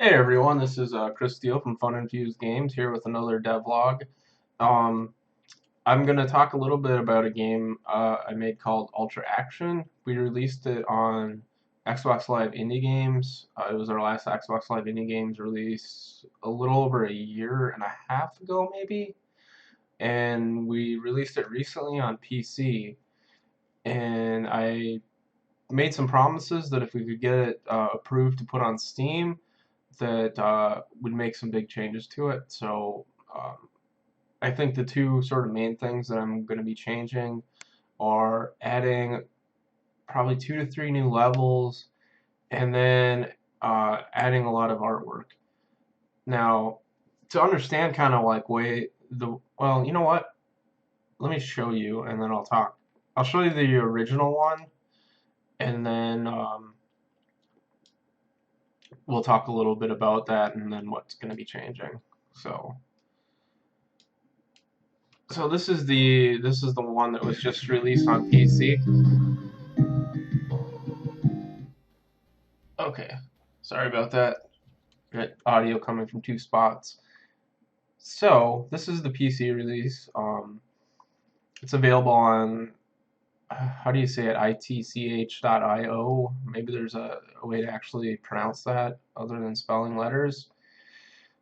Hey everyone, this is Chris Steele from Fun Infused Games here with another devlog. Um, I'm going to talk a little bit about a game I made called Ultra Action. We released it on Xbox Live Indie Games. It was our last Xbox Live Indie Games release a little over a year and a half ago, maybe. And we released it recently on PC. And I made some promises that if we could get it approved to put on Steam, that would make some big changes to it. So I think the two sort of main things that I'm going to be changing are adding probably 2 to 3 new levels and then adding a lot of artwork. Now, to understand kind of like well, you know what? Let me show you and then I'll talk. I'll show you the original one and then we'll talk a little bit about that and then what's going to be changing. So. So this is the one that was just released on PC. Okay, sorry about that. Got audio coming from two spots. So this is the PC release. It's available on how do you say it? itch.io. Maybe there's a way to actually pronounce that other than spelling letters.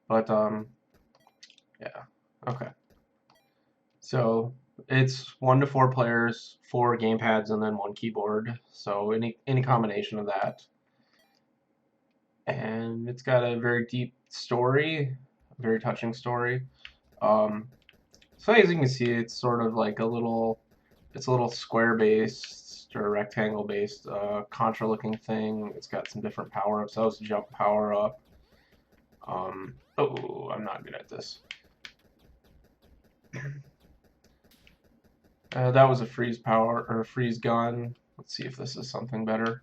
But yeah. Okay. So it's 1 to 4 players, 4 gamepads, and then 1 keyboard. So any combination of that. And it's got a very deep story, a very touching story. Um, so as you can see, it's sort of like it's a little square-based or rectangle-based Contra-looking thing. It's got some different power-ups. That was a jump power-up. Oh, I'm not good at this. That was a freeze power or a freeze gun. Let's see if this is something better.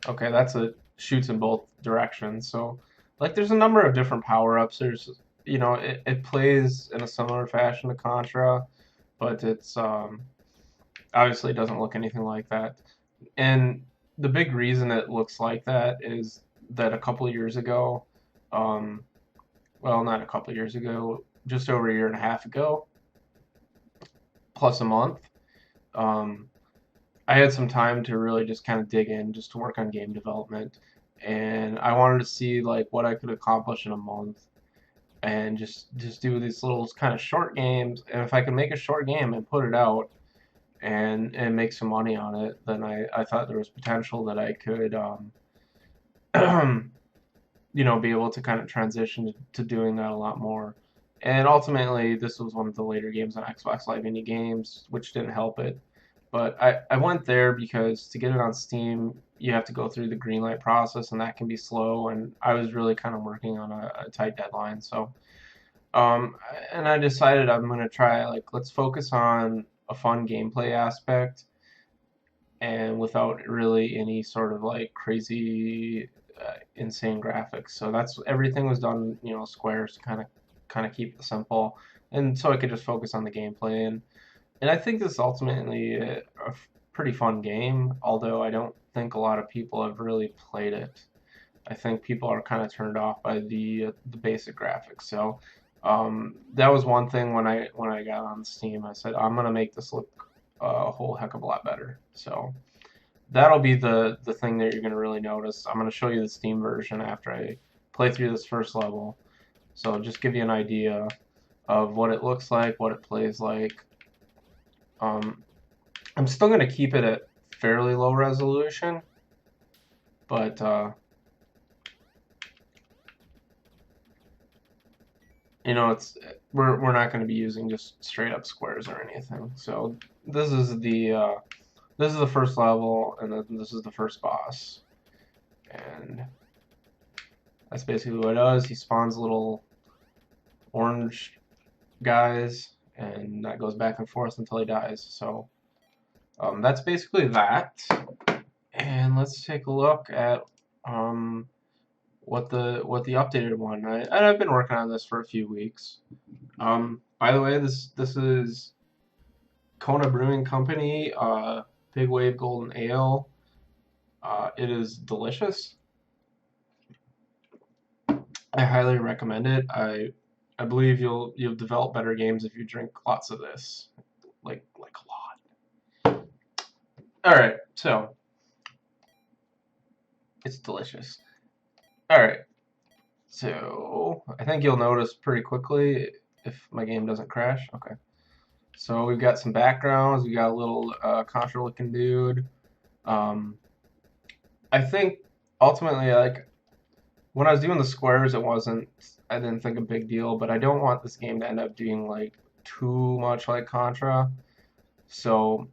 Okay, that's a shoots in both directions. So, like, there's a number of different power-ups. It plays in a similar fashion to Contra, but it's obviously it doesn't look anything like that. And the big reason it looks like that is that a couple of years ago, um, well, not a couple of years ago, just over a year and a half ago, plus a month, um, I had some time to really just kind of dig in, just to work on game development, and I wanted to see like what I could accomplish in a month, and just do these little kind of short games. And if I could make a short game and put it out and make some money on it, then I thought there was potential that I could be able to kind of transition to doing that a lot more. And ultimately, this was one of the later games on Xbox Live Indie Games, which didn't help it. But I went there because to get it on Steam, you have to go through the greenlight process, and that can be slow. And I was really kind of working on a tight deadline. So, um, and I decided I'm going to try, like, let's focus on a fun gameplay aspect and without really any sort of like crazy, insane graphics. So that's everything was done, squares to kind of keep it simple, and so I could just focus on the gameplay. And I think this is ultimately a pretty fun game, although I don't think a lot of people have really played it. I think people are kind of turned off by the basic graphics. So that was one thing when I got on Steam. I said I'm gonna make this look a whole heck of a lot better. So that'll be the thing that you're gonna really notice. I'm gonna show you the Steam version after I play through this first level. So just give you an idea of what it looks like, what it plays like. Um, I'm still going to keep it at fairly low resolution, but it's we're not going to be using just straight up squares or anything. So this is the first level, and then this is the first boss, and that's basically what it does. He spawns little orange guys, and that goes back and forth until he dies. So that's basically that. And let's take a look at what the updated one. I've been working on this for a few weeks. By the way, this is Kona Brewing Company, Big Wave Golden Ale. It is delicious. I highly recommend it. I believe you'll develop better games if you drink lots of this, like a lot. All right, so it's delicious. All right, so I think you'll notice pretty quickly if my game doesn't crash. Okay, so we've got some backgrounds. We got a little contra-looking dude. Um, I think ultimately, like when I was doing the squares, I didn't think a big deal, but I don't want this game to end up doing like too much like Contra. So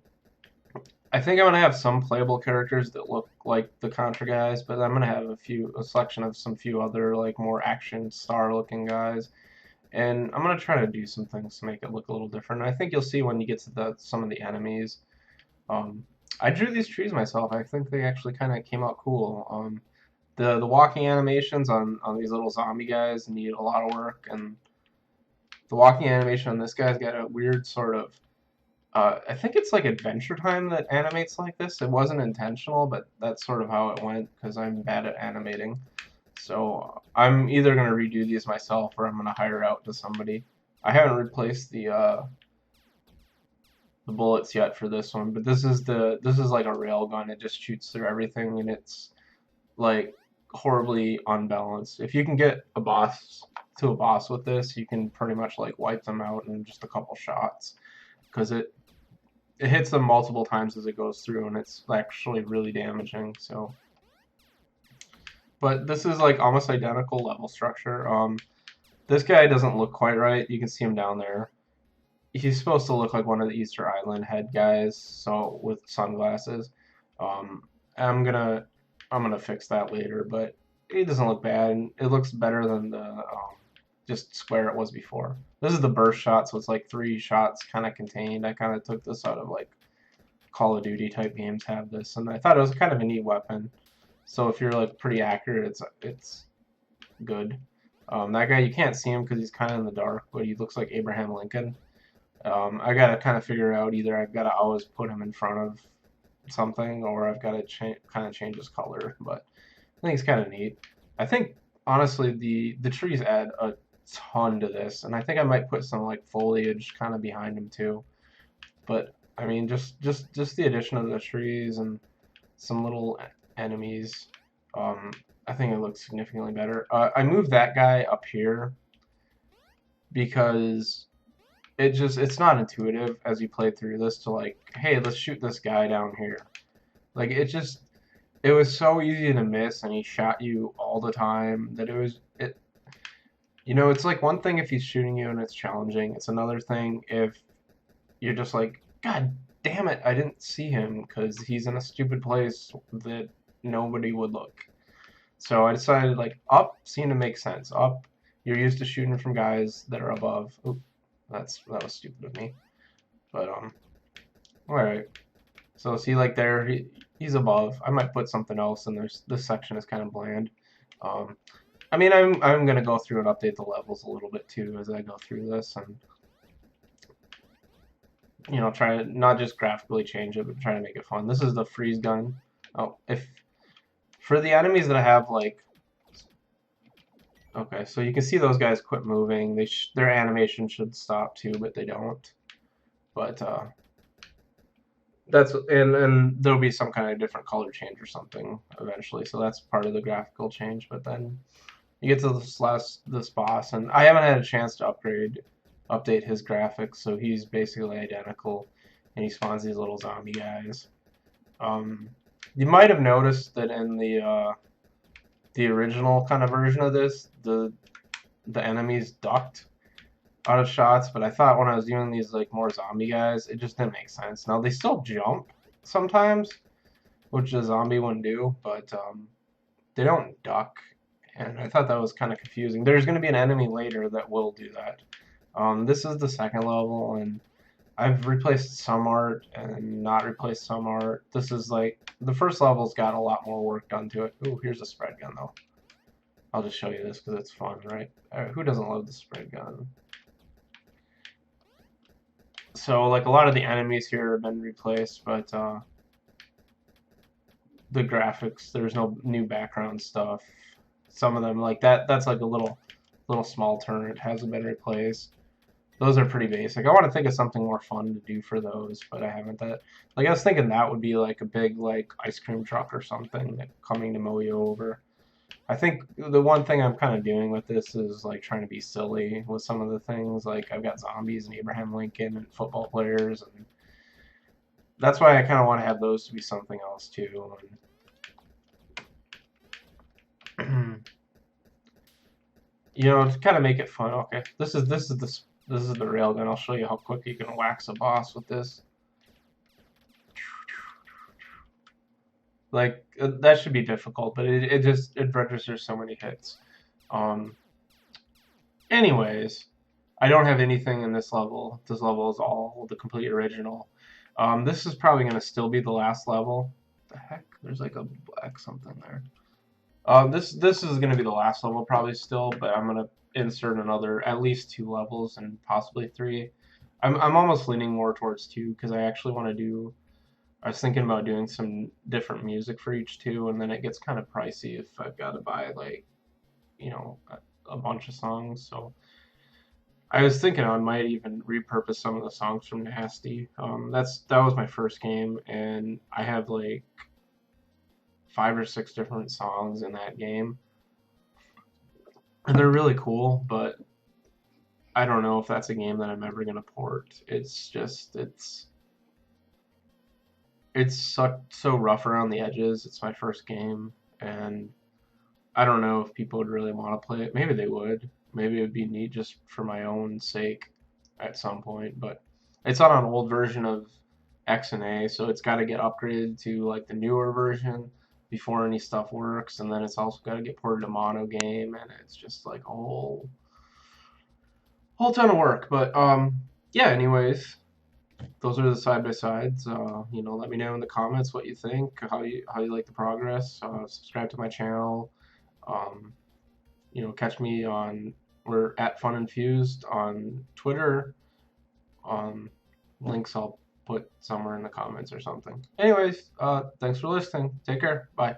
I think I'm gonna have some playable characters that look like the Contra guys, but I'm gonna have a selection of some few other like more action star looking guys. And I'm gonna try to do some things to make it look a little different. I think you'll see when you get to some of the enemies. Um, I drew these trees myself. I think they actually kind of came out cool. The walking animations on these little zombie guys need a lot of work, and the walking animation on this guy's got a weird sort of I think it's like Adventure Time that animates like this. It wasn't intentional, but that's sort of how it went because I'm bad at animating. So I'm either gonna redo these myself or I'm gonna hire out to somebody. I haven't replaced the bullets yet for this one, but this is like a rail gun. It just shoots through everything, and it's like horribly unbalanced. If you can get a boss with this, you can pretty much like wipe them out in just a couple shots because it hits them multiple times as it goes through, and it's actually really damaging. So, but this is like almost identical level structure. This guy doesn't look quite right. You can see him down there. He's supposed to look like one of the Easter Island head guys, so with sunglasses. Um, I'm gonna I'm gonna fix that later, but it doesn't look bad. It looks better than the just square it was before. This is the burst shot, so it's like 3 shots kind of contained. I kind of took this out of like Call of Duty type games have this, and I thought it was kind of a neat weapon. So if you're like pretty accurate, it's good. That guy, you can't see him because he's kind of in the dark, but he looks like Abraham Lincoln. I gotta kind of figure out either I've got to always put him in front of something or I've got to kind of change his color. But I think it's kind of neat. I think honestly the trees add a ton to this, and I think I might put some like foliage kind of behind him too. But I mean, just the addition of the trees and some little enemies, I think it looks significantly better. I moved that guy up here because it's not intuitive as you play through this to like, hey, let's shoot this guy down here. Like it was so easy to miss, and he shot you all the time that it. You know, it's like one thing if he's shooting you and it's challenging. It's another thing if you're just like, God damn it, I didn't see him because he's in a stupid place that nobody would look. So I decided like up seemed to make sense. Up, you're used to shooting from guys that are above. Oop, that was stupid of me. But all right. So see like there, he's above. I might put something else, and this section is kind of bland. Um, I mean, I'm gonna go through and update the levels a little bit too as I go through this, and you know, try to not just graphically change it, but try to make it fun. This is the freeze gun. Oh, if for the enemies that I have like, okay, so you can see those guys quit moving. Their animation should stop too, but they don't. But that's and there'll be some kind of different color change or something eventually. So that's part of the graphical change. But then you get to this boss, and I haven't had a chance to update his graphics, so he's basically identical, and he spawns these little zombie guys. You might have noticed that in the original kind of version of this, the enemies ducked out of shots, but I thought when I was doing these like more zombie guys, it just didn't make sense. Now they still jump sometimes, which a zombie wouldn't do, but they don't duck, and I thought that was kind of confusing. There's going to be an enemy later that will do that. This is the second level, and I've replaced some art and not replaced some art. This is like, the first level's got a lot more work done to it. Ooh, here's a spread gun though. I'll just show you this because it's fun, right? Who doesn't love the spread gun? So like a lot of the enemies here have been replaced, but the graphics, there's no new background stuff. some of them like that. That's like a little small turret hasn't been replaced. Those are pretty basic. I want to think of something more fun to do for those, but I haven't. That like I was thinking that would be like a big like ice cream truck or something that coming to mow you over. I think the one thing I'm kind of doing with this is like trying to be silly with some of the things. Like I've got zombies and Abraham Lincoln and football players, and that's why I kind of want to have those to be something else too. And you know, to kind of make it fun. Okay, this is the railgun. I'll show you how quick you can wax a boss with this. Like that should be difficult, but it registers so many hits. Um, Anyways, I don't have anything in this level. This level is all the complete original. This is probably gonna still be the last level. The heck? There's like a black something there. This is gonna be the last level probably still, but I'm gonna insert another at least 2 levels and possibly 3. I'm almost leaning more towards 2 because I actually want to do. I was thinking about doing some different music for each 2, and then it gets kind of pricey if I've got to buy like a bunch of songs. So I was thinking I might even repurpose some of the songs from Nasty. That was my first game, and I have like 5 or 6 different songs in that game, and they're really cool. But I don't know if that's a game that I'm ever gonna port. It's so rough around the edges. It's my first game, and I don't know if people would really want to play it. Maybe they would. Maybe it would be neat just for my own sake at some point. But it's on an old version of X and A, so it's got to get upgraded to like the newer version before any stuff works, and then it's also got to get ported to mono game, and it's just like a whole ton of work. But yeah. Anyways, those are the side by sides. Let me know in the comments what you think, how you like the progress. Subscribe to my channel. Um, catch me on we're at Fun Infused on Twitter. Links I'll put somewhere in the comments or something. Anyways, thanks for listening. Take care. Bye.